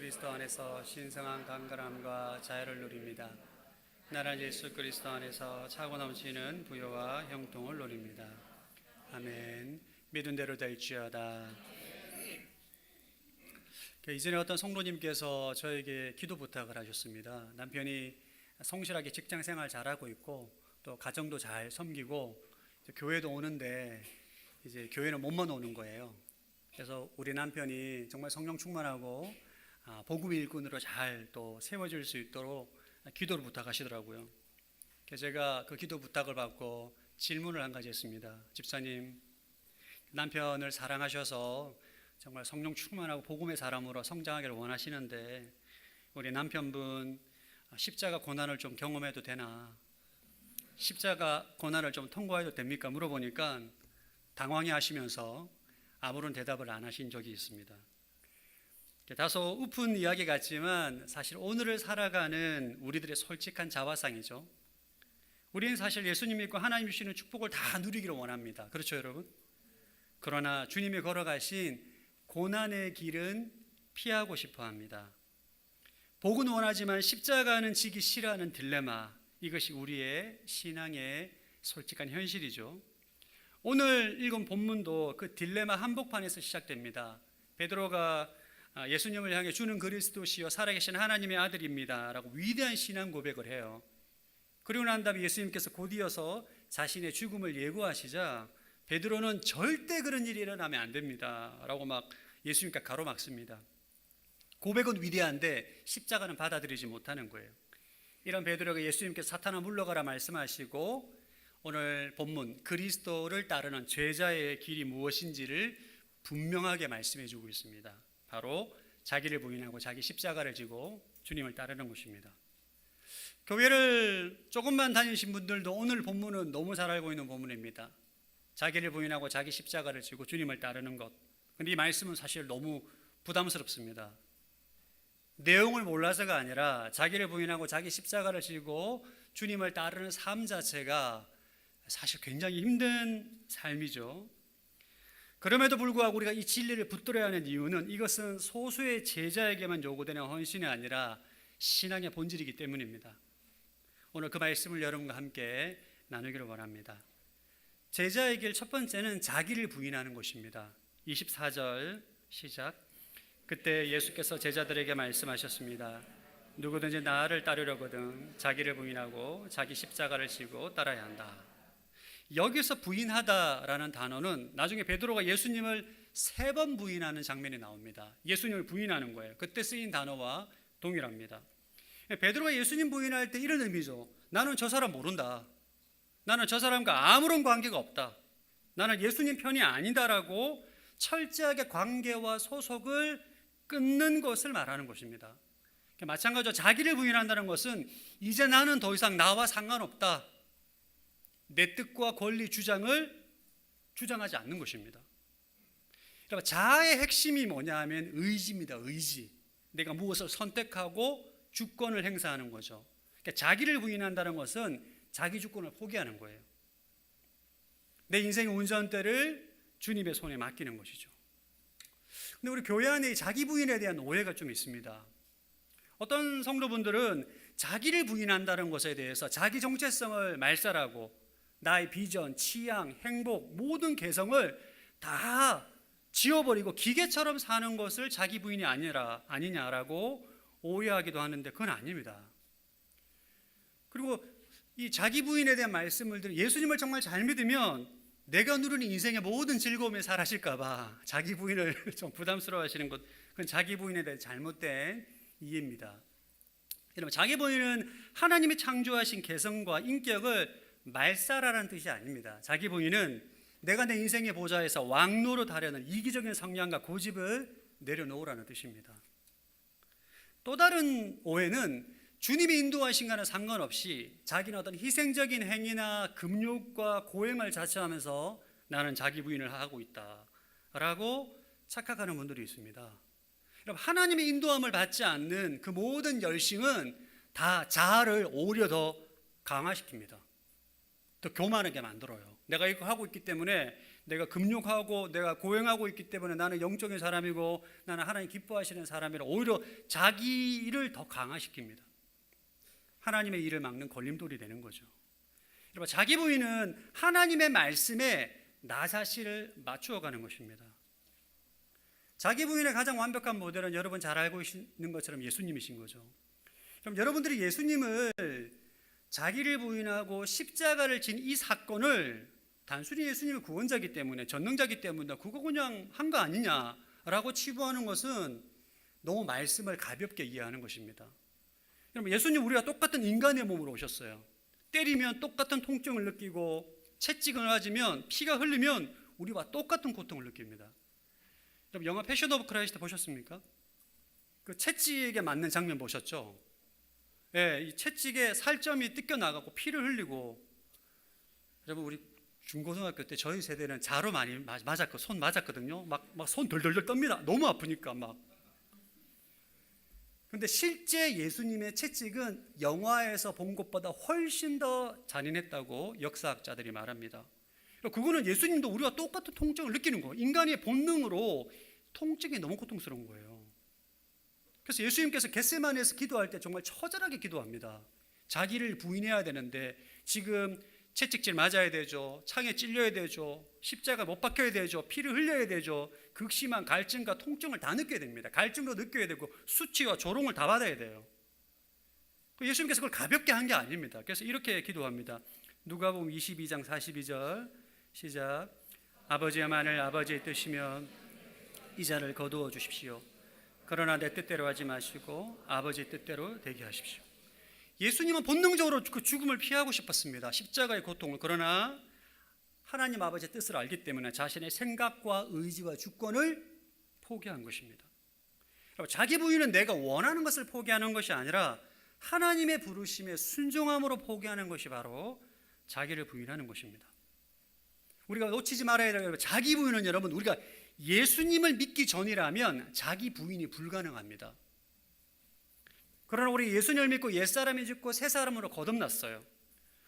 그리스도 안에서 신성한 강건함과 자유를 누립니다. 나라 예수 그리스도 안에서 차고 넘치는 부요와 형통을 누립니다. 아멘. 믿은 대로 될지어다. 이전에 어떤 성도님께서 저에게 기도 부탁을 하셨습니다. 남편이 성실하게 직장 생활 잘하고 있고 또 가정도 잘 섬기고 교회도 오는데 이제 교회는 몸만 오는 거예요. 그래서 우리 남편이 정말 성령 충만하고 복음의 일꾼으로 잘 또 세워질 수 있도록 기도를 부탁하시더라고요. 그래서 제가 그 기도 부탁을 받고 질문을 한 가지 했습니다. 집사님, 남편을 사랑하셔서 정말 성령 충만하고 복음의 사람으로 성장하기를 원하시는데 우리 남편분 십자가 고난을 좀 경험해도 되나? 십자가 고난을 좀 통과해도 됩니까? 물어보니까 당황해 하시면서 아무런 대답을 안 하신 적이 있습니다. 다소 우픈 이야기 같지만 사실 오늘을 살아가는 우리들의 솔직한 자화상이죠. 우리는 사실 예수님 믿고 하나님 주시는 축복을 다 누리기를 원합니다. 그렇죠, 여러분? 그러나 주님이 걸어가신 고난의 길은 피하고 싶어 합니다. 복은 원하지만 십자가는 지기 싫어하는 딜레마, 이것이 우리의 신앙의 솔직한 현실이죠. 오늘 읽은 본문도 그 딜레마 한복판에서 시작됩니다. 베드로가 예수님을 향해 주는 그리스도시요 살아계신 하나님의 아들입니다 라고 위대한 신앙 고백을 해요. 그리고 난 다음에 예수님께서 곧이어서 자신의 죽음을 예고하시자 베드로는 절대 그런 일이 일어나면 안 됩니다 라고 막 예수님께 가로막습니다. 고백은 위대한데 십자가는 받아들이지 못하는 거예요. 이런 베드로가 예수님께서 사탄아 물러가라 말씀하시고 오늘 본문 그리스도를 따르는 제자의 길이 무엇인지를 분명하게 말씀해 주고 있습니다. 바로 자기를 부인하고 자기 십자가를 지고 주님을 따르는 것입니다. 교회를 조금만 다니신 분들도 오늘 본문은 너무 잘 알고 있는 본문입니다. 자기를 부인하고 자기 십자가를 지고 주님을 따르는 것. 근데 이 말씀은 사실 너무 부담스럽습니다. 내용을 몰라서가 아니라 자기를 부인하고 자기 십자가를 지고 주님을 따르는 삶 자체가 사실 굉장히 힘든 삶이죠. 그럼에도 불구하고 우리가 이 진리를 붙들어야 하는 이유는 이것은 소수의 제자에게만 요구되는 헌신이 아니라 신앙의 본질이기 때문입니다. 오늘 그 말씀을 여러분과 함께 나누기를 원합니다. 제자의 길 첫 번째는 자기를 부인하는 것입니다. 24절 시작. 그때 예수께서 제자들에게 말씀하셨습니다. 누구든지 나를 따르려거든 자기를 부인하고 자기 십자가를 지고 따라야 한다. 여기서 부인하다라는 단어는 나중에 베드로가 예수님을 3번 부인하는 장면이 나옵니다. 예수님을 부인하는 거예요. 그때 쓰인 단어와 동일합니다. 베드로가 예수님 부인할 때 이런 의미죠. 나는 저 사람 모른다. 나는 저 사람과 아무런 관계가 없다. 나는 예수님 편이 아니다라고 철저하게 관계와 소속을 끊는 것을 말하는 것입니다. 마찬가지로 자기를 부인한다는 것은 이제 나는 더 이상 나와 상관없다. 내 뜻과 권리 주장을 주장하지 않는 것입니다. 여러분, 자아의 핵심이 뭐냐 하면 의지입니다. 의지. 내가 무엇을 선택하고 주권을 행사하는 거죠. 그러니까 자기를 부인한다는 것은 자기 주권을 포기하는 거예요. 내 인생의 운전대를 주님의 손에 맡기는 것이죠. 근데 우리 교회 안에 자기 부인에 대한 오해가 좀 있습니다. 어떤 성도분들은 자기를 부인한다는 것에 대해서 자기 정체성을 말살하고 나의 비전, 취향, 행복, 모든 개성을 다 지워버리고 기계처럼 사는 것을 자기 부인이 아니냐라고 오해하기도 하는데 그건 아닙니다. 그리고 이 자기 부인에 대한 말씀을 드리면 예수님을 정말 잘 믿으면 내가 누리는 인생의 모든 즐거움이 사라질까 봐 자기 부인을 좀 부담스러워 하시는 것, 그건 자기 부인에 대한 잘못된 이해입니다. 여러분, 자기 부인은 하나님이 창조하신 개성과 인격을 말살하라는 뜻이 아닙니다. 자기 부인은 내가 내 인생의 보좌에서 왕노릇 하려는 이기적인 성향과 고집을 내려놓으라는 뜻입니다. 또 다른 오해는 주님이 인도하신 것과는 상관없이 자기는 어떤 희생적인 행위나 금욕과 고행을 자처하면서 나는 자기 부인을 하고 있다라고 착각하는 분들이 있습니다. 여러분, 하나님의 인도함을 받지 않는 그 모든 열심은 다 자아를 오히려 더 강화시킵니다. 더 교만하게 만들어요. 내가 이거 하고 있기 때문에 내가 금욕하고 내가 고행하고 있기 때문에 나는 영적인 사람이고 나는 하나님 기뻐하시는 사람이라 오히려 자기 일을 더 강화시킵니다. 하나님의 일을 막는 걸림돌이 되는 거죠. 여러분, 자기 부인은 하나님의 말씀에 나 자신을 맞추어가는 것입니다. 자기 부인의 가장 완벽한 모델은 여러분 잘 알고 있는 것처럼 예수님이신 거죠. 그럼 여러분들이 예수님을 자기를 부인하고 십자가를 진 이 사건을 단순히 예수님이 구원자이기 때문에 전능자이기 때문에 그거 그냥 한 거 아니냐라고 치부하는 것은 너무 말씀을 가볍게 이해하는 것입니다. 여러분, 예수님 우리가 똑같은 인간의 몸으로 오셨어요. 때리면 똑같은 통증을 느끼고 채찍을 맞으면 피가 흘리면 우리와 똑같은 고통을 느낍니다. 여러분, 영화 패션 오브 크라이스트 보셨습니까? 그 채찍에 맞는 장면 보셨죠? 예, 이 채찍에 살점이 뜯겨 나가고 피를 흘리고, 여러분 우리 중고등학교 때 저희 세대는 자로 많이 맞았고 손 맞았거든요. 막 손 덜덜덜 떱니다. 너무 아프니까 막. 근데 실제 예수님의 채찍은 영화에서 본 것보다 훨씬 더 잔인했다고 역사학자들이 말합니다. 그거는 예수님도 우리와 똑같은 통증을 느끼는 거예요. 인간의 본능으로 통증이 너무 고통스러운 거예요. 그래서 예수님께서 겟세마네에서 기도할 때 정말 처절하게 기도합니다. 자기를 부인해야 되는데 지금 채찍질 맞아야 되죠. 창에 찔려야 되죠. 십자가 못 박혀야 되죠. 피를 흘려야 되죠. 극심한 갈증과 통증을 다 느껴야 됩니다. 갈증도 느껴야 되고 수치와 조롱을 다 받아야 돼요. 예수님께서 그걸 가볍게 한 게 아닙니다. 그래서 이렇게 기도합니다. 누가복음 22장 42절 시작. 아버지야만을 아버지의 뜻이면 이 자를 거두어 주십시오. 그러나 내 뜻대로 하지 마시고 아버지의 뜻대로 되게 하십시오. 예수님은 본능적으로 그 죽음을 피하고 싶었습니다. 십자가의 고통을. 그러나 하나님 아버지의 뜻을 알기 때문에 자신의 생각과 의지와 주권을 포기한 것입니다. 자기 부인은 내가 원하는 것을 포기하는 것이 아니라 하나님의 부르심에 순종함으로 포기하는 것이 바로 자기를 부인하는 것입니다. 우리가 놓치지 말아야 될 자기 부인은 여러분 우리가 예수님을 믿기 전이라면 자기 부인이 불가능합니다. 그러나 우리 예수님을 믿고 옛사람이 죽고 새사람으로 거듭났어요.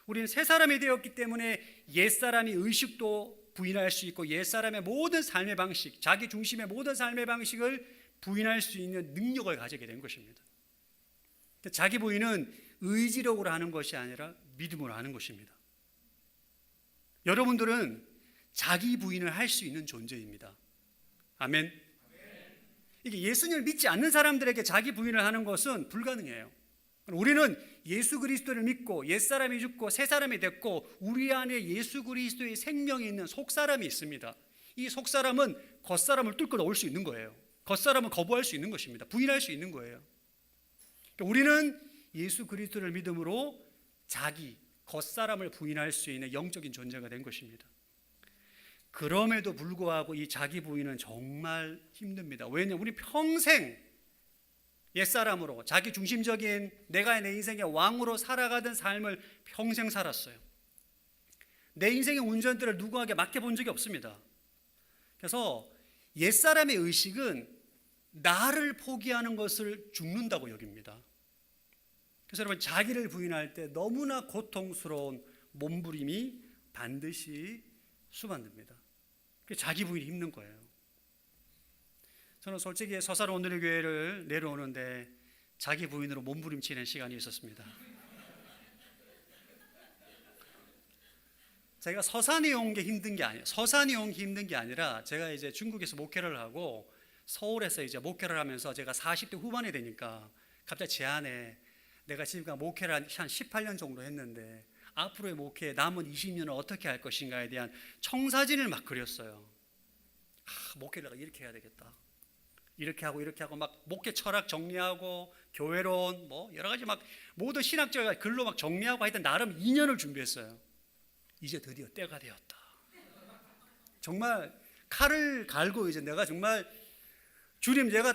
우리는 새사람이 되었기 때문에 옛사람이 의식도 부인할 수 있고 옛사람의 모든 삶의 방식, 자기 중심의 모든 삶의 방식을 부인할 수 있는 능력을 가지게 된 것입니다. 자기 부인은 의지력으로 하는 것이 아니라 믿음으로 하는 것입니다. 여러분들은 자기 부인을 할 수 있는 존재입니다. 아멘. 이게 예수님을 믿지 않는 사람들에게 자기 부인을 하는 것은 불가능해요. 우리는 예수 그리스도를 믿고 옛사람이 죽고 새사람이 됐고 우리 안에 예수 그리스도의 생명이 있는 속사람이 있습니다. 이 속사람은 겉사람을 뚫고 나올 수 있는 거예요. 겉사람은 거부할 수 있는 것입니다. 부인할 수 있는 거예요. 우리는 예수 그리스도를 믿음으로 자기 겉사람을 부인할 수 있는 영적인 존재가 된 것입니다. 그럼에도 불구하고 이 자기 부인은 정말 힘듭니다. 왜냐하면 우리 평생 옛사람으로 자기 중심적인 내가 내 인생의 왕으로 살아가던 삶을 평생 살았어요. 내 인생의 운전대를 누구에게 맡겨본 적이 없습니다. 그래서 옛사람의 의식은 나를 포기하는 것을 죽는다고 여깁니다. 그래서 여러분 자기를 부인할 때 너무나 고통스러운 몸부림이 반드시 수반됩니다. 자기 부인이 힘든 거예요. 저는 솔직히 서산 오늘의 교회를 내려오는데 자기 부인으로 몸부림치는 시간이 있었습니다. 제가 서산에 온 게 힘든 게 아니에요. 서산이 온 게 힘든 게 아니라 제가 이제 중국에서 목회를 하고 서울에서 이제 목회를 하면서 제가 40대 후반이 되니까 갑자기 제 안에 내가 지금 목회를 한 18년 정도 했는데 앞으로의 목회 남은 20년을 어떻게 할 것인가에 대한 청사진을 막 그렸어요. 목회를 이렇게 해야 되겠다. 이렇게 하고 막 목회 철학 정리하고 교회론 뭐 여러 가지 막 모든 신학적 글로 막 정리하고 하여튼 나름 2년을 준비했어요. 이제 드디어 때가 되었다. 정말 칼을 갈고 이제 내가 정말 주님 제가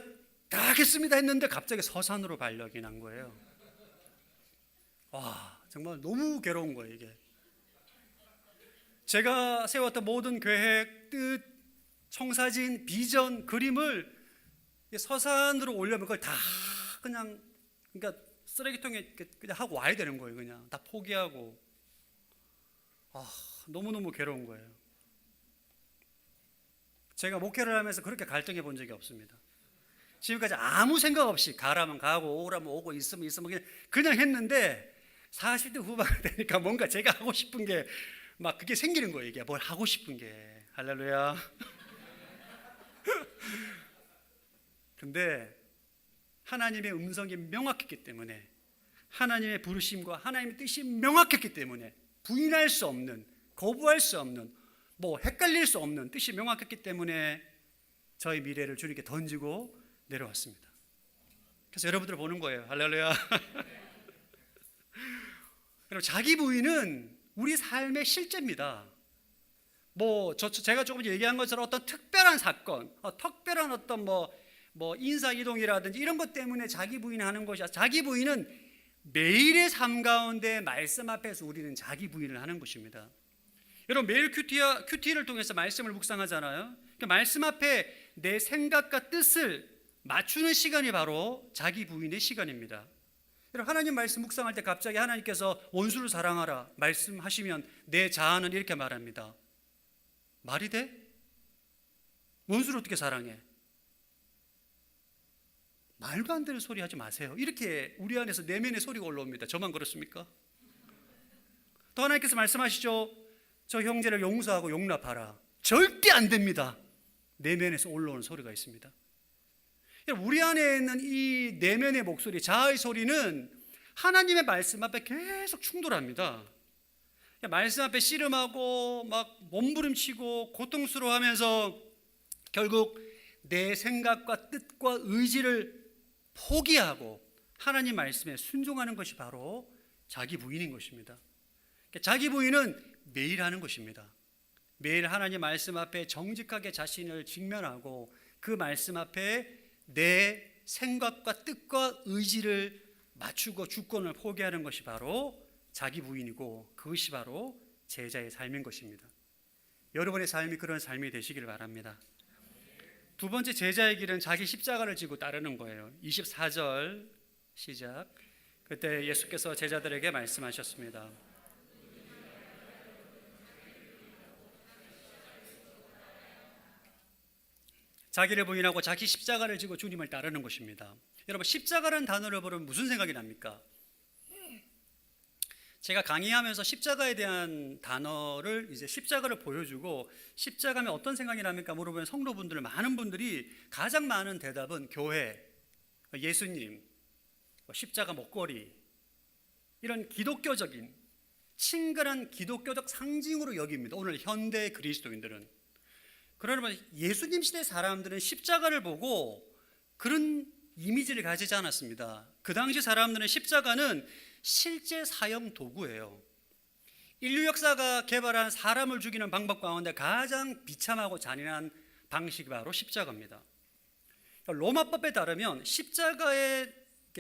다 하겠습니다 했는데 갑자기 서산으로 발령이 난 거예요. 와 정말 너무 괴로운 거예요 이게. 제가 세웠던 모든 계획, 뜻, 청사진, 비전, 그림을 서산으로 올려면 그걸 다 그냥 그러니까 쓰레기통에 그냥 하고 와야 되는 거예요. 그냥 다 포기하고. 너무너무 괴로운 거예요. 제가 목회를 하면서 그렇게 갈등해 본 적이 없습니다. 지금까지 아무 생각 없이 가라면 가고 오라면 오고 있으면 그냥 했는데 40대 후반이 되니까 뭔가 제가 하고 싶은 게 막 그게 생기는 거예요. 이게 뭘 하고 싶은 게. 할렐루야. 근데 하나님의 음성이 명확했기 때문에, 하나님의 부르심과 하나님의 뜻이 명확했기 때문에, 부인할 수 없는, 거부할 수 없는, 헷갈릴 수 없는 뜻이 명확했기 때문에 저희 미래를 주님께 던지고 내려왔습니다. 그래서 여러분들 보는 거예요. 할렐루야. 그리고 자기 부인은 우리 삶의 실제입니다. 제가 조금 얘기한 것처럼 어떤 특별한 사건, 특별한 어떤 인사 이동이라든지 이런 것 때문에 자기 부인하는 것이, 자기 부인은 매일의 삶 가운데 말씀 앞에서 우리는 자기 부인을 하는 것입니다. 여러분 매일 큐티를 통해서 말씀을 묵상하잖아요. 그 말씀 앞에 내 생각과 뜻을 맞추는 시간이 바로 자기 부인의 시간입니다. 여러분 하나님 말씀 묵상할 때 갑자기 하나님께서 원수를 사랑하라 말씀하시면 내 자아는 이렇게 말합니다. 말이 돼? 원수를 어떻게 사랑해? 말도 안 되는 소리 하지 마세요. 이렇게 우리 안에서 내면의 소리가 올라옵니다. 저만 그렇습니까? 또 하나님께서 말씀하시죠. 저 형제를 용서하고 용납하라. 절대 안 됩니다. 내면에서 올라오는 소리가 있습니다. 우리 안에 있는 이 내면의 목소리, 자아의 소리는 하나님의 말씀 앞에 계속 충돌합니다. 말씀 앞에 씨름하고 막 몸부림치고 고통스러워하면서 결국 내 생각과 뜻과 의지를 포기하고 하나님 말씀에 순종하는 것이 바로 자기 부인인 것입니다. 자기 부인은 매일 하는 것입니다. 매일 하나님 말씀 앞에 정직하게 자신을 직면하고 그 말씀 앞에 내 생각과 뜻과 의지를 맞추고 주권을 포기하는 것이 바로 자기 부인이고, 그것이 바로 제자의 삶인 것입니다. 여러분의 삶이 그런 삶이 되시길 바랍니다. 두 번째, 제자의 길은 자기 십자가를 지고 따르는 거예요. 24절 시작. 그때 예수께서 제자들에게 말씀하셨습니다. 자기를 부인하고 자기 십자가를 지고 주님을 따르는 것입니다. 여러분 십자가라는 단어를 보면 무슨 생각이 납니까? 제가 강의하면서 십자가에 대한 단어를 이제 십자가를 보여주고 십자가면 어떤 생각이 납니까? 물어보면 성도분들 많은 분들이 가장 많은 대답은 교회, 예수님, 십자가 목걸이 이런 기독교적인 친근한 기독교적 상징으로 여깁니다. 오늘 현대 그리스도인들은. 그러나 예수님 시대 사람들은 십자가를 보고 그런 이미지를 가지지 않았습니다. 그 당시 사람들은 십자가는 실제 사형 도구예요. 인류 역사가 개발한 사람을 죽이는 방법 가운데 가장 비참하고 잔인한 방식이 바로 십자가입니다. 로마법에 따르면 십자가에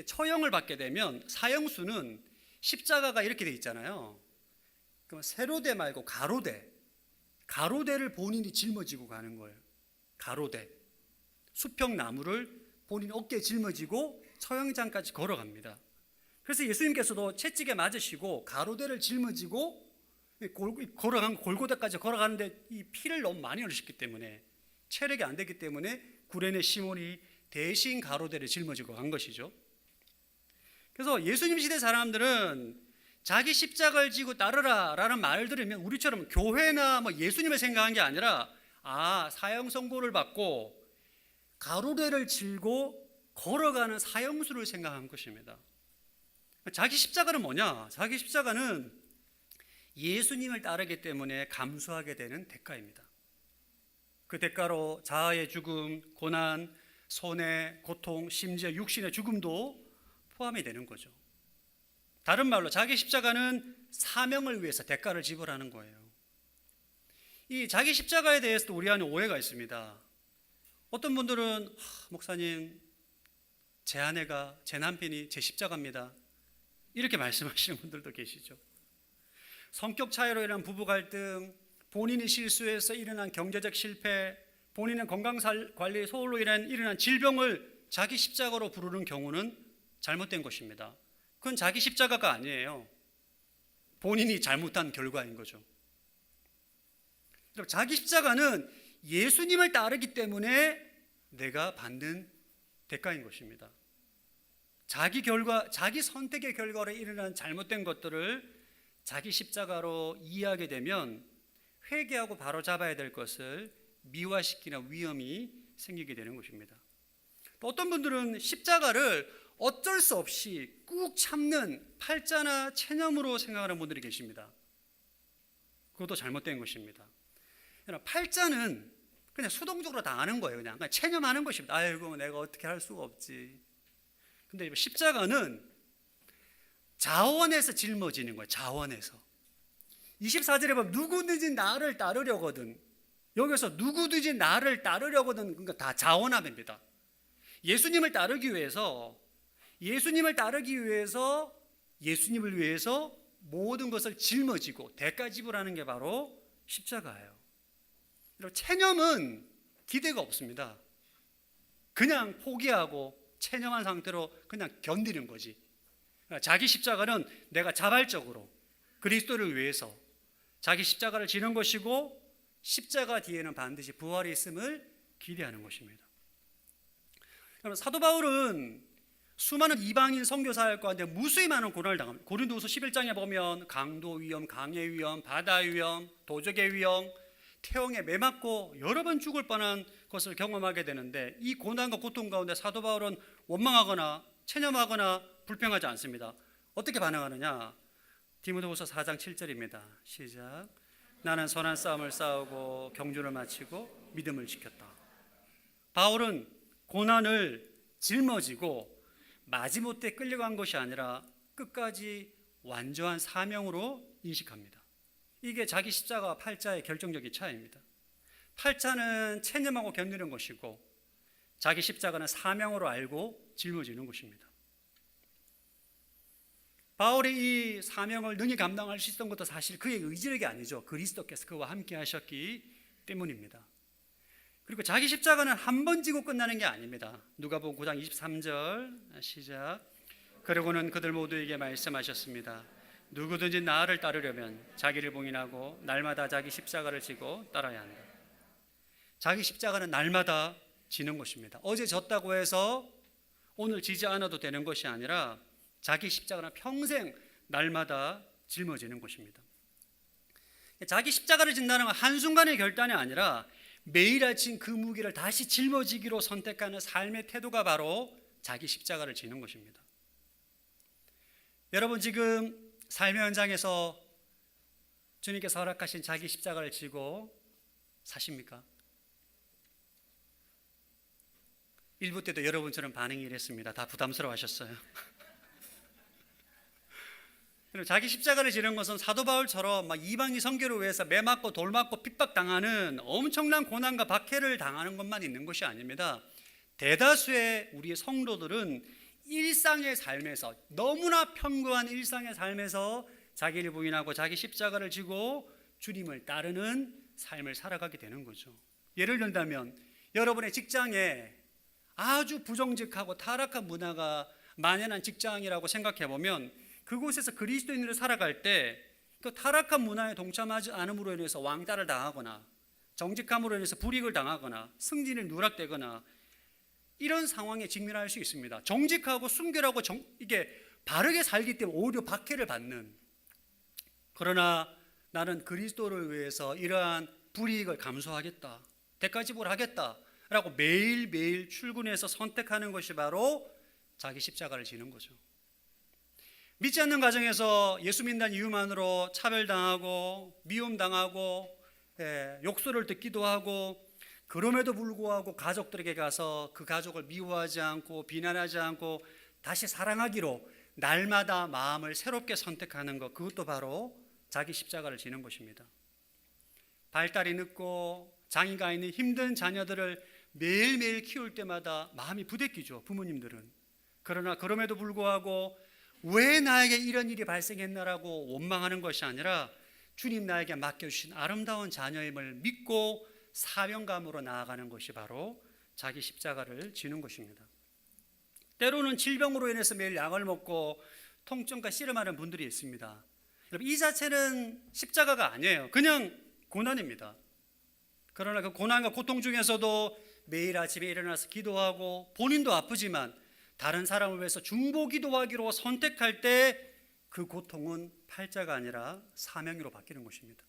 처형을 받게 되면 사형수는 십자가가 이렇게 돼 있잖아요. 그럼 세로대 말고 가로대를 본인이 짊어지고 가는 거예요. 가로대. 수평 나무를 본인 어깨에 짊어지고 처형장까지 걸어갑니다. 그래서 예수님께서도 채찍에 맞으시고 가로대를 짊어지고 걸어간 골고다까지 걸어가는데 이 피를 너무 많이 흘리셨기 때문에 체력이 안 되기 때문에 구레네 시몬이 대신 가로대를 짊어지고 간 것이죠. 그래서 예수님 시대 사람들은 자기 십자가를 지고 따르라 라는 말을 들으면 우리처럼 교회나 예수님을 생각한 게 아니라 사형 선고를 받고 가로대를 질고 걸어가는 사형수를 생각한 것입니다. 자기 십자가는 뭐냐? 자기 십자가는 예수님을 따르기 때문에 감수하게 되는 대가입니다. 그 대가로 자아의 죽음, 고난, 손해, 고통, 심지어 육신의 죽음도 포함이 되는 거죠. 다른 말로 자기 십자가는 사명을 위해서 대가를 지불하는 거예요. 이 자기 십자가에 대해서도 우리 안에 오해가 있습니다. 어떤 분들은 목사님, 제 아내가, 제 남편이 제 십자가입니다. 이렇게 말씀하시는 분들도 계시죠. 성격 차이로 인한 부부 갈등, 본인이 실수해서 일어난 경제적 실패, 본인의 건강관리 소홀로 일어난 질병을 자기 십자가로 부르는 경우는 잘못된 것입니다. 그건 자기 십자가가 아니에요. 본인이 잘못한 결과인 거죠. 자기 십자가는 예수님을 따르기 때문에 내가 받는 대가인 것입니다. 자기 선택의 결과로 일어난 잘못된 것들을 자기 십자가로 이해하게 되면 회개하고 바로잡아야 될 것을 미화시키는 위험이 생기게 되는 것입니다. 또 어떤 분들은 십자가를 어쩔 수 없이 꾹 참는 팔자나 체념으로 생각하는 분들이 계십니다. 그것도 잘못된 것입니다. 팔자는 그냥 수동적으로 다 아는 거예요. 그냥 체념하는 것입니다. 아이고 내가 어떻게 할 수가 없지. 근데 십자가는 자원에서 짊어지는 거예요. 자원에서. 24절에 보면 누구든지 나를 따르려거든. 여기서 누구든지 나를 따르려거든. 그러니까 다 자원함입니다. 예수님을 따르기 위해서 예수님을 위해서 모든 것을 짊어지고 대가 지불하는 게 바로 십자가예요. 체념은 기대가 없습니다. 그냥 포기하고 체념한 상태로 그냥 견디는 거지. 자기 십자가는 내가 자발적으로 그리스도를 위해서 자기 십자가를 지는 것이고 십자가 뒤에는 반드시 부활이 있음을 기대하는 것입니다. 사도 바울은 수많은 이방인 선교사할 가운데 무수히 많은 고난을 당합니다. 고린도후서 11장에 보면 강도 위험, 강해 위험, 바다 위험, 도적의 위험, 태형에 매맞고 여러 번 죽을 뻔한 것을 경험하게 되는데 이 고난과 고통 가운데 사도 바울은 원망하거나 체념하거나 불평하지 않습니다. 어떻게 반응하느냐? 디모데후서 4장 7절입니다. 시작. 나는 선한 싸움을 싸우고 경주를 마치고 믿음을 지켰다. 바울은 고난을 짊어지고 마지못해 끌려간 것이 아니라 끝까지 완전한 사명으로 인식합니다. 이게 자기 십자가와 팔자의 결정적인 차이입니다. 팔자는 체념하고 견디는 것이고 자기 십자가는 사명으로 알고 짊어지는 것입니다. 바울이 이 사명을 능히 감당할 수 있었던 것도 사실 그의 의지력이 아니죠. 그리스도께서 그와 함께 하셨기 때문입니다. 그리고 자기 십자가는 한 번 지고 끝나는 게 아닙니다. 누가복음 9장 23절 시작. 그러고는 그들 모두에게 말씀하셨습니다. 누구든지 나를 따르려면 자기를 봉인하고 날마다 자기 십자가를 지고 따라야 한다. 자기 십자가는 날마다 지는 것입니다. 어제 졌다고 해서 오늘 지지 않아도 되는 것이 아니라 자기 십자가는 평생 날마다 짊어지는 것입니다. 자기 십자가를 진다는 건 한순간의 결단이 아니라 매일 아침 그 무게를 다시 짊어지기로 선택하는 삶의 태도가 바로 자기 십자가를 지는 것입니다. 여러분 지금 삶의 현장에서 주님께서 허락하신 자기 십자가를 지고 사십니까? 일부 때도 여러분처럼 반응이 이랬습니다. 다 부담스러워하셨어요. 자기 십자가를 지는 것은 사도 바울처럼 이방인 선교를 위해서 매맞고 돌맞고 핍박당하는 엄청난 고난과 박해를 당하는 것만 있는 것이 아닙니다. 대다수의 우리의 성도들은 일상의 삶에서 너무나 평범한 일상의 삶에서 자기를 부인하고 자기 십자가를 지고 주님을 따르는 삶을 살아가게 되는 거죠. 예를 들면 여러분의 직장에 아주 부정직하고 타락한 문화가 만연한 직장이라고 생각해 보면 그곳에서 그리스도인으로 살아갈 때 그 타락한 문화에 동참하지 않음으로 인해서 왕따를 당하거나 정직함으로 인해서 불이익을 당하거나 승진을 누락되거나 이런 상황에 직면할 수 있습니다. 정직하고 순결하고 이게 바르게 살기 때문에 오히려 박해를 받는. 그러나 나는 그리스도를 위해서 이러한 불이익을 감수하겠다, 대가 지불하겠다라고 매일매일 출근해서 선택하는 것이 바로 자기 십자가를 지는 거죠. 믿지 않는 가정에서 예수 믿는 이유만으로 차별당하고 미움당하고 욕설을 듣기도 하고 그럼에도 불구하고 가족들에게 가서 그 가족을 미워하지 않고 비난하지 않고 다시 사랑하기로 날마다 마음을 새롭게 선택하는 것, 그것도 바로 자기 십자가를 지는 것입니다. 발달이 늦고 장애가 있는 힘든 자녀들을 매일매일 키울 때마다 마음이 부대끼죠, 부모님들은. 그러나 그럼에도 불구하고 왜 나에게 이런 일이 발생했나라고 원망하는 것이 아니라 주님 나에게 맡겨주신 아름다운 자녀임을 믿고 사명감으로 나아가는 것이 바로 자기 십자가를 지는 것입니다. 때로는 질병으로 인해서 매일 약을 먹고 통증과 씨름하는 분들이 있습니다. 여러분, 이 자체는 십자가가 아니에요. 그냥 고난입니다. 그러나 그 고난과 고통 중에서도 매일 아침에 일어나서 기도하고 본인도 아프지만 다른 사람을 위해서 중보 기도하기로 선택할 때 그 고통은 팔자가 아니라 사명으로 바뀌는 것입니다.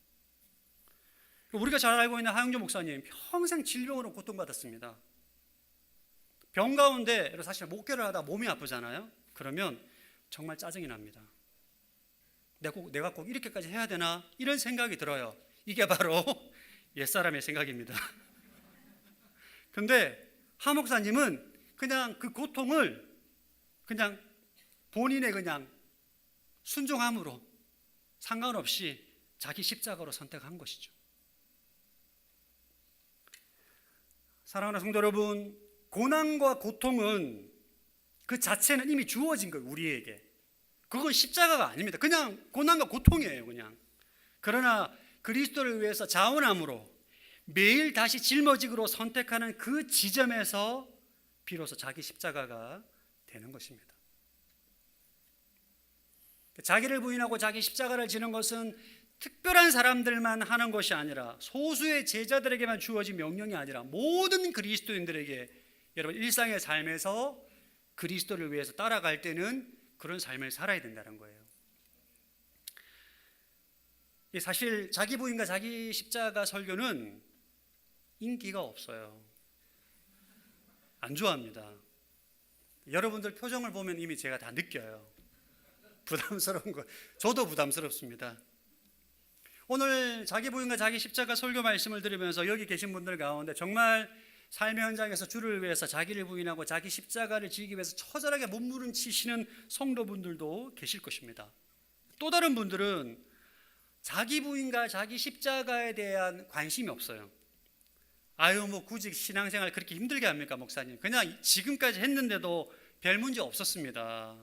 우리가 잘 알고 있는 하영조 목사님 평생 질병으로 고통받았습니다. 병 가운데 사실 목회를 하다 몸이 아프잖아요. 그러면 정말 짜증이 납니다. 내가 꼭 이렇게까지 해야 되나 이런 생각이 들어요. 이게 바로 옛사람의 생각입니다. 근데 하 목사님은 그냥 그 고통을 그냥 본인의 그냥 순종함으로 상관없이 자기 십자가로 선택한 것이죠. 사랑하는 성도 여러분, 고난과 고통은 그 자체는 이미 주어진 거예요. 우리에게. 그건 십자가가 아닙니다. 그냥 고난과 고통이에요. 그냥. 그러나 그리스도를 위해서 자원함으로 매일 다시 짊어지기로 선택하는 그 지점에서 비로소 자기 십자가가 되는 것입니다. 자기를 부인하고 자기 십자가를 지는 것은 특별한 사람들만 하는 것이 아니라 소수의 제자들에게만 주어진 명령이 아니라 모든 그리스도인들에게 여러분 일상의 삶에서 그리스도를 위해서 따라갈 때는 그런 삶을 살아야 된다는 거예요. 사실 자기 부인과 자기 십자가 설교는 인기가 없어요. 안 좋아합니다. 여러분들 표정을 보면 이미 제가 다 느껴요. 부담스러운 거. 저도 부담스럽습니다. 오늘 자기 부인과 자기 십자가 설교 말씀을 들으면서 여기 계신 분들 가운데 정말 삶의 현장에서 주를 위해서 자기를 부인하고 자기 십자가를 지기 위해서 처절하게 몸부림치시는 성도분들도 계실 것입니다. 또 다른 분들은 자기 부인과 자기 십자가에 대한 관심이 없어요. 아유 뭐 굳이 신앙생활 그렇게 힘들게 합니까 목사님? 그냥 지금까지 했는데도 별 문제 없었습니다.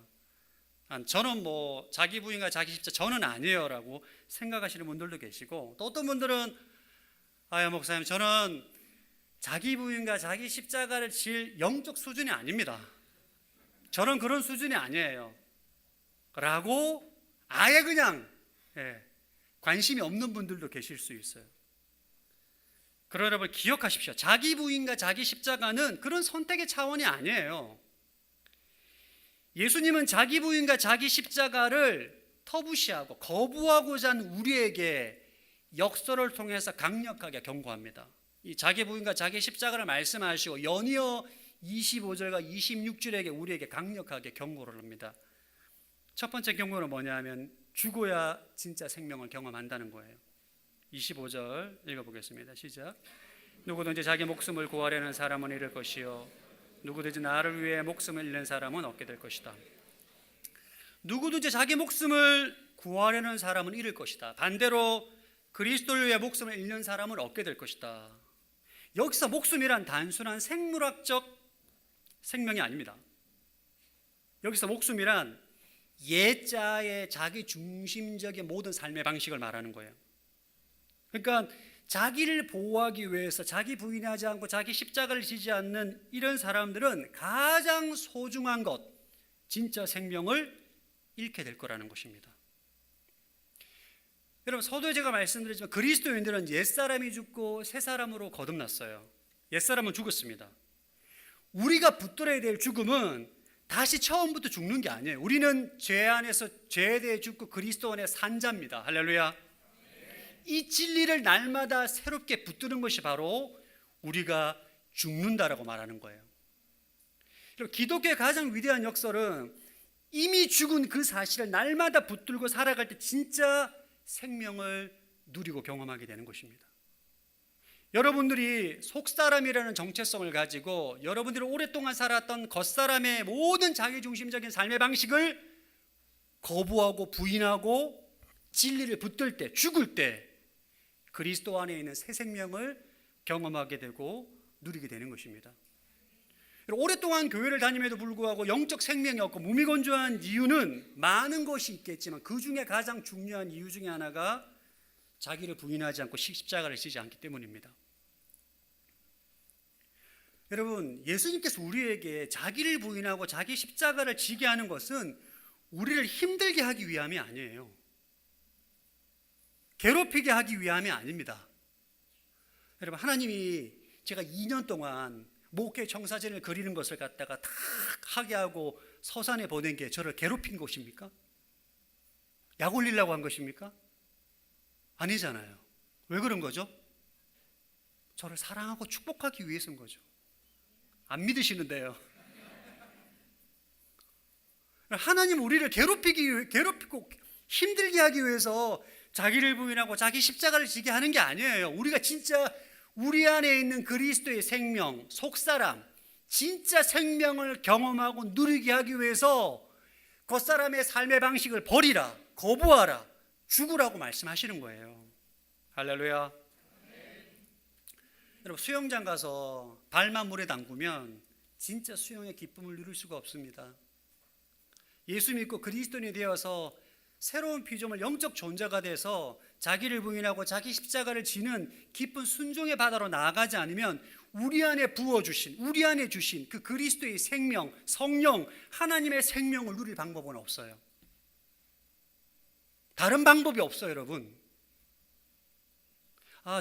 저는 뭐 자기 부인과 자기 십자가 저는 아니에요 라고 생각하시는 분들도 계시고, 또 어떤 분들은 아유 목사님 저는 자기 부인과 자기 십자가를 질 영적 수준이 아닙니다. 저는 그런 수준이 아니에요 라고 아예 그냥 관심이 없는 분들도 계실 수 있어요. 그러나 여러분 기억하십시오. 자기 부인과 자기 십자가는 그런 선택의 차원이 아니에요. 예수님은 자기 부인과 자기 십자가를 터부시하고 거부하고자 하는 우리에게 역설을 통해서 강력하게 경고합니다. 이 자기 부인과 자기 십자가를 말씀하시고 연이어 25절과 26절에게 우리에게 강력하게 경고를 합니다. 첫 번째 경고는 뭐냐면 죽어야 진짜 생명을 경험한다는 거예요. 25절 읽어보겠습니다. 시작. 누구든지 자기 목숨을 구하려는 사람은 잃을 것이요 누구든지 나를 위해 목숨을 잃는 사람은 얻게 될 것이다. 누구든지 자기 목숨을 구하려는 사람은 잃을 것이다. 반대로 그리스도를 위해 목숨을 잃는 사람은 얻게 될 것이다. 여기서 목숨이란 단순한 생물학적 생명이 아닙니다. 여기서 목숨이란 예자의 자기 중심적인 모든 삶의 방식을 말하는 거예요. 그러니까 자기를 보호하기 위해서 자기 부인하지 않고 자기 십자가를 지지 않는 이런 사람들은 가장 소중한 것, 진짜 생명을 잃게 될 거라는 것입니다. 여러분 서두에 제가 말씀드렸지만 그리스도인들은 옛사람이 죽고 새사람으로 거듭났어요. 옛사람은 죽었습니다. 우리가 붙들어야 될 죽음은 다시 처음부터 죽는 게 아니에요. 우리는 죄 안에서 죄에 대해 죽고 그리스도 안에 산 자입니다. 할렐루야. 이 진리를 날마다 새롭게 붙드는 것이 바로 우리가 죽는다라고 말하는 거예요. 기독교의 가장 위대한 역설은 이미 죽은 그 사실을 날마다 붙들고 살아갈 때 진짜 생명을 누리고 경험하게 되는 것입니다. 여러분들이 속사람이라는 정체성을 가지고 여러분들이 오랫동안 살았던 겉사람의 모든 자기중심적인 삶의 방식을 거부하고 부인하고 진리를 붙들 때, 죽을 때 그리스도 안에 있는 새 생명을 경험하게 되고 누리게 되는 것입니다. 오랫동안 교회를 다님에도 불구하고 영적 생명이 없고 무미건조한 이유는 많은 것이 있겠지만 그 중에 가장 중요한 이유 중에 하나가 자기를 부인하지 않고 십자가를 지지 않기 때문입니다. 여러분 예수님께서 우리에게 자기를 부인하고 자기 십자가를 지게 하는 것은 우리를 힘들게 하기 위함이 아니에요. 괴롭히게 하기 위함이 아닙니다. 여러분, 하나님이 제가 2년 동안 목회 청사진을 그리는 것을 갖다가 다 하게 하고 서산에 보낸 게 저를 괴롭힌 것입니까? 약 올리려고 한 것입니까? 아니잖아요. 왜 그런 거죠? 저를 사랑하고 축복하기 위해서인 거죠. 안 믿으시는데요. 하나님 우리를 괴롭히고 힘들게 하기 위해서 자기를 부인하고 자기 십자가를 지게 하는 게 아니에요. 우리가 진짜 우리 안에 있는 그리스도의 생명, 속사람, 진짜 생명을 경험하고 누리게 하기 위해서 겉사람의 삶의 방식을 버리라, 거부하라, 죽으라고 말씀하시는 거예요. 할렐루야. 여러분, 수영장 가서 발만 물에 담그면 진짜 수영의 기쁨을 누릴 수가 없습니다. 예수 믿고 그리스도인이 되어서 새로운 피조물, 영적 존재가 돼서 자기를 부인하고 자기 십자가를 지는 깊은 순종의 바다로 나아가지 않으면 우리 안에 부어주신, 우리 안에 주신 그 그리스도의 생명, 성령, 하나님의 생명을 누릴 방법은 없어요. 다른 방법이 없어요, 여러분.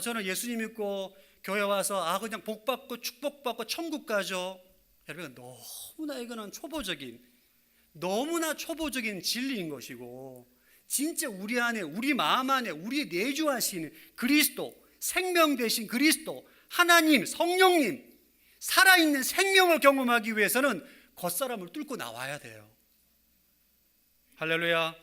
저는 예수님 믿고 교회 와서 그냥 복받고 축복받고 천국 가죠. 여러분, 너무나 초보적인 진리인 것이고, 진짜 우리 안에, 우리 마음 안에, 우리 내주하시는 그리스도, 생명 되신 그리스도, 하나님, 성령님, 살아있는 생명을 경험하기 위해서는 겉사람을 뚫고 나와야 돼요. 할렐루야.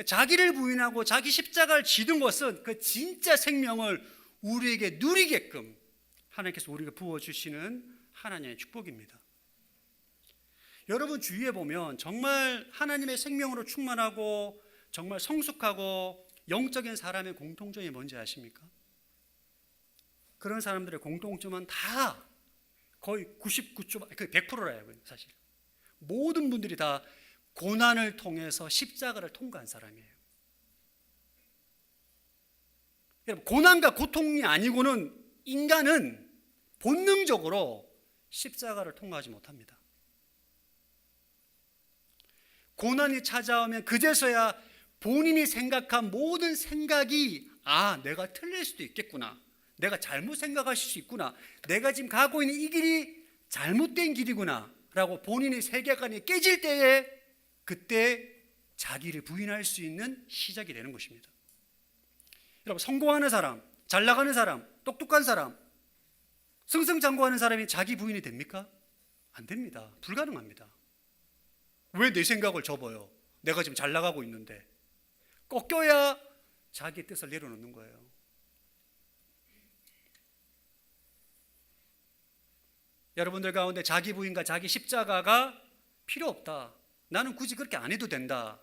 자기를 부인하고 자기 십자가를 지는 것은 그 진짜 생명을 우리에게 누리게끔 하나님께서 우리에게 부어주시는 하나님의 축복입니다. 여러분 주위에 보면 정말 하나님의 생명으로 충만하고 정말 성숙하고 영적인 사람의 공통점이 뭔지 아십니까? 그런 사람들의 공통점은 다 거의 100%라요, 사실. 모든 분들이 다 고난을 통해서 십자가를 통과한 사람이에요. 여러분, 고난과 고통이 아니고는 인간은 본능적으로 십자가를 통과하지 못합니다. 고난이 찾아오면 그제서야 본인이 생각한 모든 생각이 내가 틀릴 수도 있겠구나, 내가 잘못 생각하실 수 있구나, 내가 지금 가고 있는 이 길이 잘못된 길이구나 라고 본인의 세계관이 깨질 때에 그때 자기를 부인할 수 있는 시작이 되는 것입니다. 여러분, 성공하는 사람, 잘 나가는 사람, 똑똑한 사람, 승승장구하는 사람이 자기 부인이 됩니까? 안 됩니다. 불가능합니다. 왜 내 생각을 접어요? 내가 지금 잘 나가고 있는데. 꺾여야 자기 뜻을 내려놓는 거예요. 여러분들 가운데 자기 부인과 자기 십자가가 필요 없다, 나는 굳이 그렇게 안 해도 된다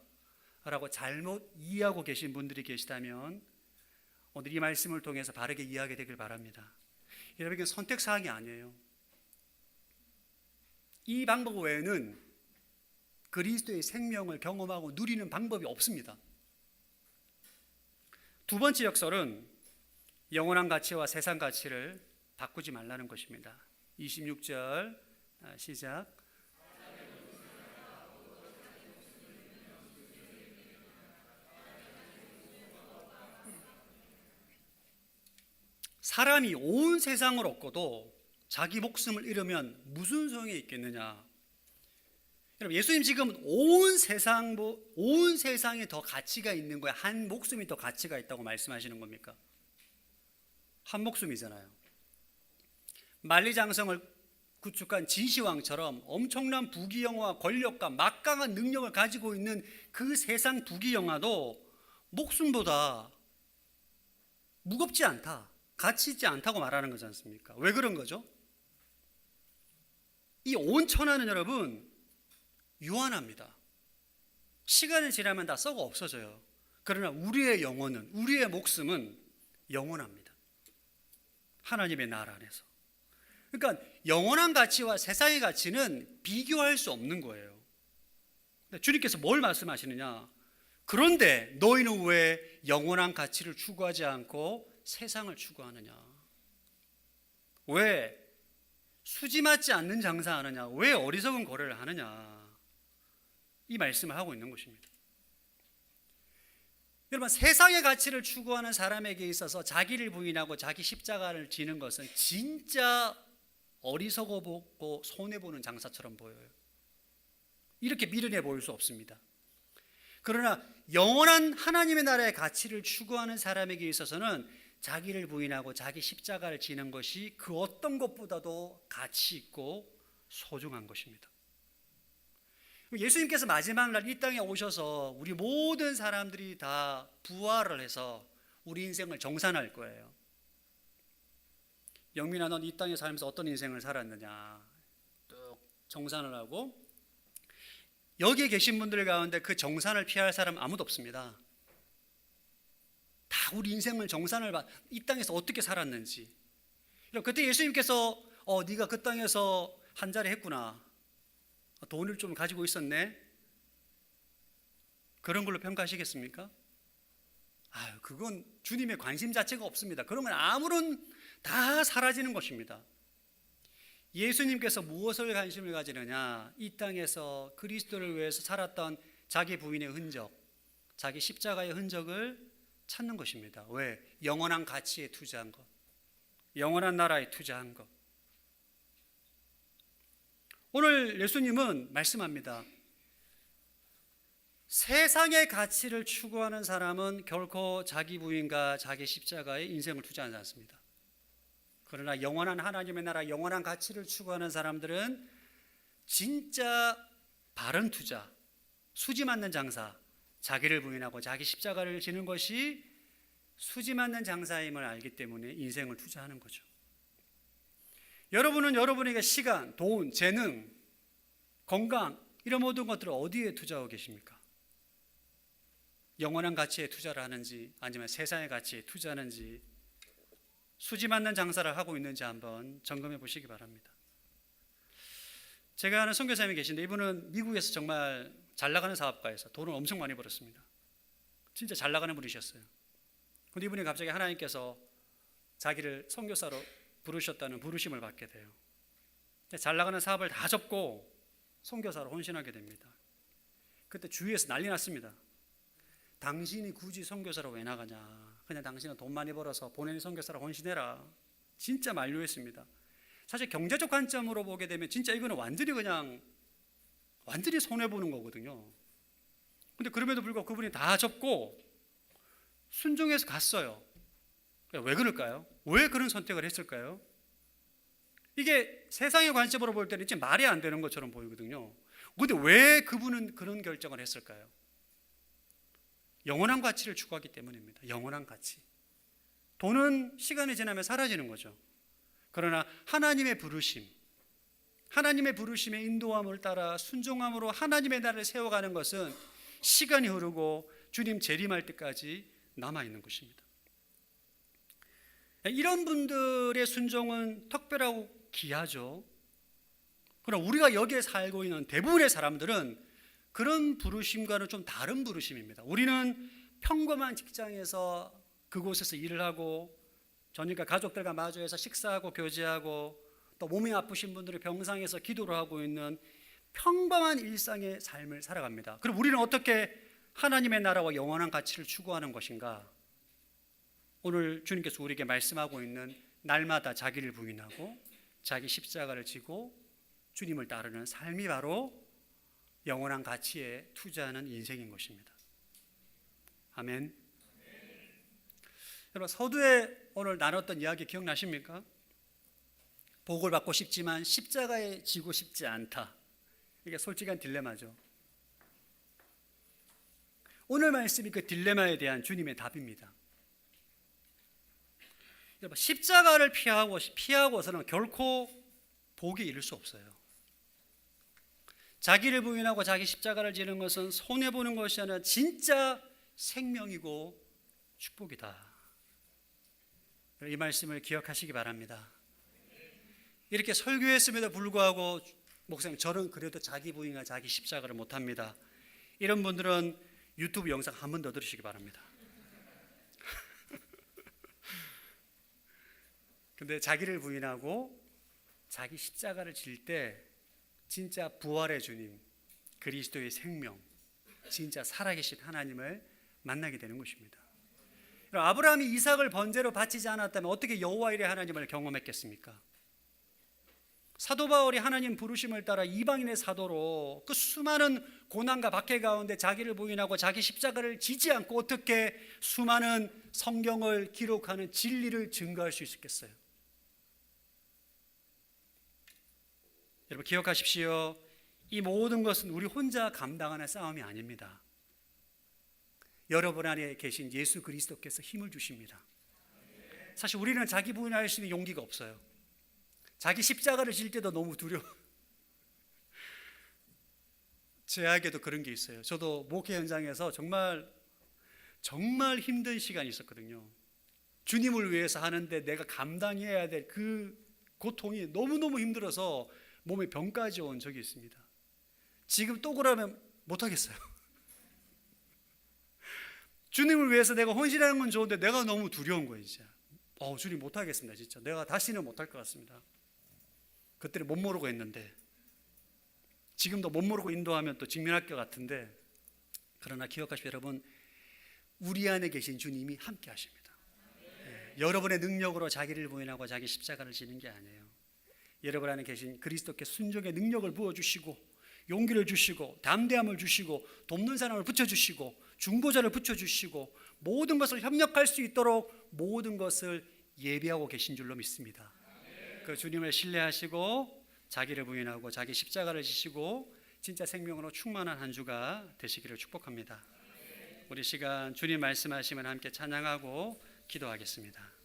라고 잘못 이해하고 계신 분들이 계시다면 오늘 이 말씀을 통해서 바르게 이해하게 되길 바랍니다. 여러분, 이건 선택사항이 아니에요. 이 방법 외에는 그리스도의 생명을 경험하고 누리는 방법이 없습니다. 두 번째 역설은 영원한 가치와 세상 가치를 바꾸지 말라는 것입니다. 26절 시작. 사람이 온 세상을 얻고도 자기 목숨을 잃으면 무슨 소용이 있겠느냐. 여러분, 예수님 지금 온 세상에 더 가치가 있는 거야, 한 목숨이 더 가치가 있다고 말씀하시는 겁니까? 한 목숨이잖아요. 만리장성을 구축한 진시황처럼 엄청난 부귀영화와 권력과 막강한 능력을 가지고 있는 그 세상 부귀영화도 목숨보다 무겁지 않다, 가치 있지 않다고 말하는 거지 않습니까? 왜 그런 거죠? 이 온 천하는 여러분 유한합니다. 시간이 지나면 다 썩어 없어져요. 그러나 우리의 영혼은, 우리의 목숨은 영원합니다. 하나님의 나라 안에서. 그러니까 영원한 가치와 세상의 가치는 비교할 수 없는 거예요. 주님께서 뭘 말씀하시느냐? 그런데 너희는 왜 영원한 가치를 추구하지 않고 세상을 추구하느냐? 왜 수지 맞지 않는 장사하느냐? 왜 어리석은 거래를 하느냐? 이 말씀을 하고 있는 것입니다. 여러분, 세상의 가치를 추구하는 사람에게 있어서 자기를 부인하고 자기 십자가를 지는 것은 진짜 어리석어 보고 손해보는 장사처럼 보여요. 이렇게 미련해 보일 수 없습니다. 그러나 영원한 하나님의 나라의 가치를 추구하는 사람에게 있어서는 자기를 부인하고 자기 십자가를 지는 것이 그 어떤 것보다도 가치 있고 소중한 것입니다. 예수님께서 마지막 날 이 땅에 오셔서 우리 모든 사람들이 다 부활을 해서 우리 인생을 정산할 거예요. 영민아, 넌 이 땅에 살면서 어떤 인생을 살았느냐? 뚝 정산을 하고, 여기에 계신 분들 가운데 그 정산을 피할 사람 아무도 없습니다. 다 우리 인생을 정산을 이 땅에서 어떻게 살았는지. 그때 예수님께서 네가 그 땅에서 한 자리 했구나, 돈을 좀 가지고 있었네, 그런 걸로 평가하시겠습니까? 그건 주님의 관심 자체가 없습니다. 그러면 아무런 다 사라지는 것입니다. 예수님께서 무엇을 관심을 가지느냐? 이 땅에서 그리스도를 위해서 살았던 자기 부인의 흔적, 자기 십자가의 흔적을 찾는 것입니다. 왜? 영원한 가치에 투자한 것, 영원한 나라에 투자한 것. 오늘 예수님은 말씀합니다. 세상의 가치를 추구하는 사람은 결코 자기 부인과 자기 십자가에 인생을 투자하지 않습니다. 그러나 영원한 하나님의 나라, 영원한 가치를 추구하는 사람들은 진짜 바른 투자, 수지 맞는 장사, 자기를 부인하고 자기 십자가를 지는 것이 수지 맞는 장사임을 알기 때문에 인생을 투자하는 거죠. 여러분은 여러분에게 시간, 돈, 재능, 건강, 이런 모든 것들을 어디에 투자하고 계십니까? 영원한 가치에 투자를 하는지 아니면 세상의 가치에 투자하는지, 수지 맞는 장사를 하고 있는지 한번 점검해 보시기 바랍니다. 제가 아는 선교사님이 계신데, 이분은 미국에서 정말 잘 나가는 사업가에서 돈을 엄청 많이 벌었습니다. 진짜 잘 나가는 분이셨어요. 그런데 이분이 갑자기 하나님께서 자기를 선교사로 부르셨다는 부르심을 받게 돼요. 잘 나가는 사업을 다 접고 선교사로 헌신하게 됩니다. 그때 주위에서 난리 났습니다. 당신이 굳이 선교사로 왜 나가냐? 그냥 당신은 돈 많이 벌어서 본인이 선교사로 헌신해라. 진짜 만류했습니다. 사실 경제적 관점으로 보게 되면 진짜 이거는 완전히 손해보는 거거든요. 근데 그럼에도 불구하고 그분이 다 접고 순종해서 갔어요. 왜 그럴까요? 왜 그런 선택을 했을까요? 이게 세상의 관점으로 볼 때는 진짜 말이 안 되는 것처럼 보이거든요. 근데 왜 그분은 그런 결정을 했을까요? 영원한 가치를 추구하기 때문입니다. 영원한 가치. 돈은 시간이 지나면 사라지는 거죠. 그러나 하나님의 부르심, 하나님의 부르심의 인도함을 따라 순종함으로 하나님의 나라를 세워가는 것은 시간이 흐르고 주님 재림할 때까지 남아있는 것입니다. 이런 분들의 순종은 특별하고 귀하죠. 그러나 우리가 여기에 살고 있는 대부분의 사람들은 그런 부르심과는 좀 다른 부르심입니다. 우리는 평범한 직장에서 그곳에서 일을 하고 저녁에 가족들과 마주해서 식사하고 교제하고 또 몸이 아프신 분들이 병상에서 기도를 하고 있는 평범한 일상의 삶을 살아갑니다. 그럼 우리는 어떻게 하나님의 나라와 영원한 가치를 추구하는 것인가? 오늘 주님께서 우리에게 말씀하고 있는 날마다 자기를 부인하고 자기 십자가를 지고 주님을 따르는 삶이 바로 영원한 가치에 투자하는 인생인 것입니다. 아멘. 여러분, 서두에 오늘 나눴던 이야기 기억나십니까? 복을 받고 싶지만 십자가에 지고 싶지 않다. 이게 솔직한 딜레마죠. 오늘 말씀이 그 딜레마에 대한 주님의 답입니다. 여러분, 십자가를 피하고서는 결코 복이 이룰 수 없어요. 자기를 부인하고 자기 십자가를 지는 것은 손해보는 것이 아니라 진짜 생명이고 축복이다. 이 말씀을 기억하시기 바랍니다. 이렇게 설교했음에도 불구하고 목사님, 저는 그래도 자기 부인과 자기 십자가를 못합니다. 이런 분들은 유튜브 영상 한 번 더 들으시기 바랍니다. 근데 자기를 부인하고 자기 십자가를 질 때 진짜 부활의 주님, 그리스도의 생명, 진짜 살아계신 하나님을 만나게 되는 것입니다. 아브라함이 이삭을 번제로 바치지 않았다면 어떻게 여호와 일의 하나님을 경험했겠습니까? 사도 바울이 하나님 부르심을 따라 이방인의 사도로 그 수많은 고난과 박해 가운데 자기를 부인하고 자기 십자가를 지지 않고 어떻게 수많은 성경을 기록하는 진리를 증거할 수 있었겠어요? 여러분 기억하십시오. 이 모든 것은 우리 혼자 감당하는 싸움이 아닙니다. 여러분 안에 계신 예수 그리스도께서 힘을 주십니다. 사실 우리는 자기 부인할 수 있는 용기가 없어요. 자기 십자가를 질 때도 너무 두려워. 제에게도 그런 게 있어요. 저도 목회 현장에서 정말 힘든 시간이 있었거든요. 주님을 위해서 하는데 내가 감당해야 될 그 고통이 너무너무 힘들어서 몸에 병까지 온 적이 있습니다. 지금 또 그러면 못하겠어요. 주님을 위해서 내가 헌신하는 건 좋은데 내가 너무 두려운 거예요. 진짜. 주님 못하겠습니다. 진짜 내가 다시는 못할 것 같습니다. 그때는 못 모르고 했는데 지금도 못 모르고 인도하면 또 직면할 것 같은데, 그러나 기억하십시오. 여러분, 우리 안에 계신 주님이 함께 하십니다. 여러분의 능력으로 자기를 부인하고 자기 십자가를 지는 게 아니에요. 여러분 안에 계신 그리스도께 순종의 능력을 부어주시고 용기를 주시고 담대함을 주시고 돕는 사람을 붙여주시고 중보자를 붙여주시고 모든 것을 협력할 수 있도록 모든 것을 예비하고 계신 줄로 믿습니다. 그 주님을 신뢰하시고 자기를 부인하고 자기 십자가를 지시고 진짜 생명으로 충만한 한 주가 되시기를 축복합니다. 우리 시간 주님 말씀하시면 함께 찬양하고 기도하겠습니다.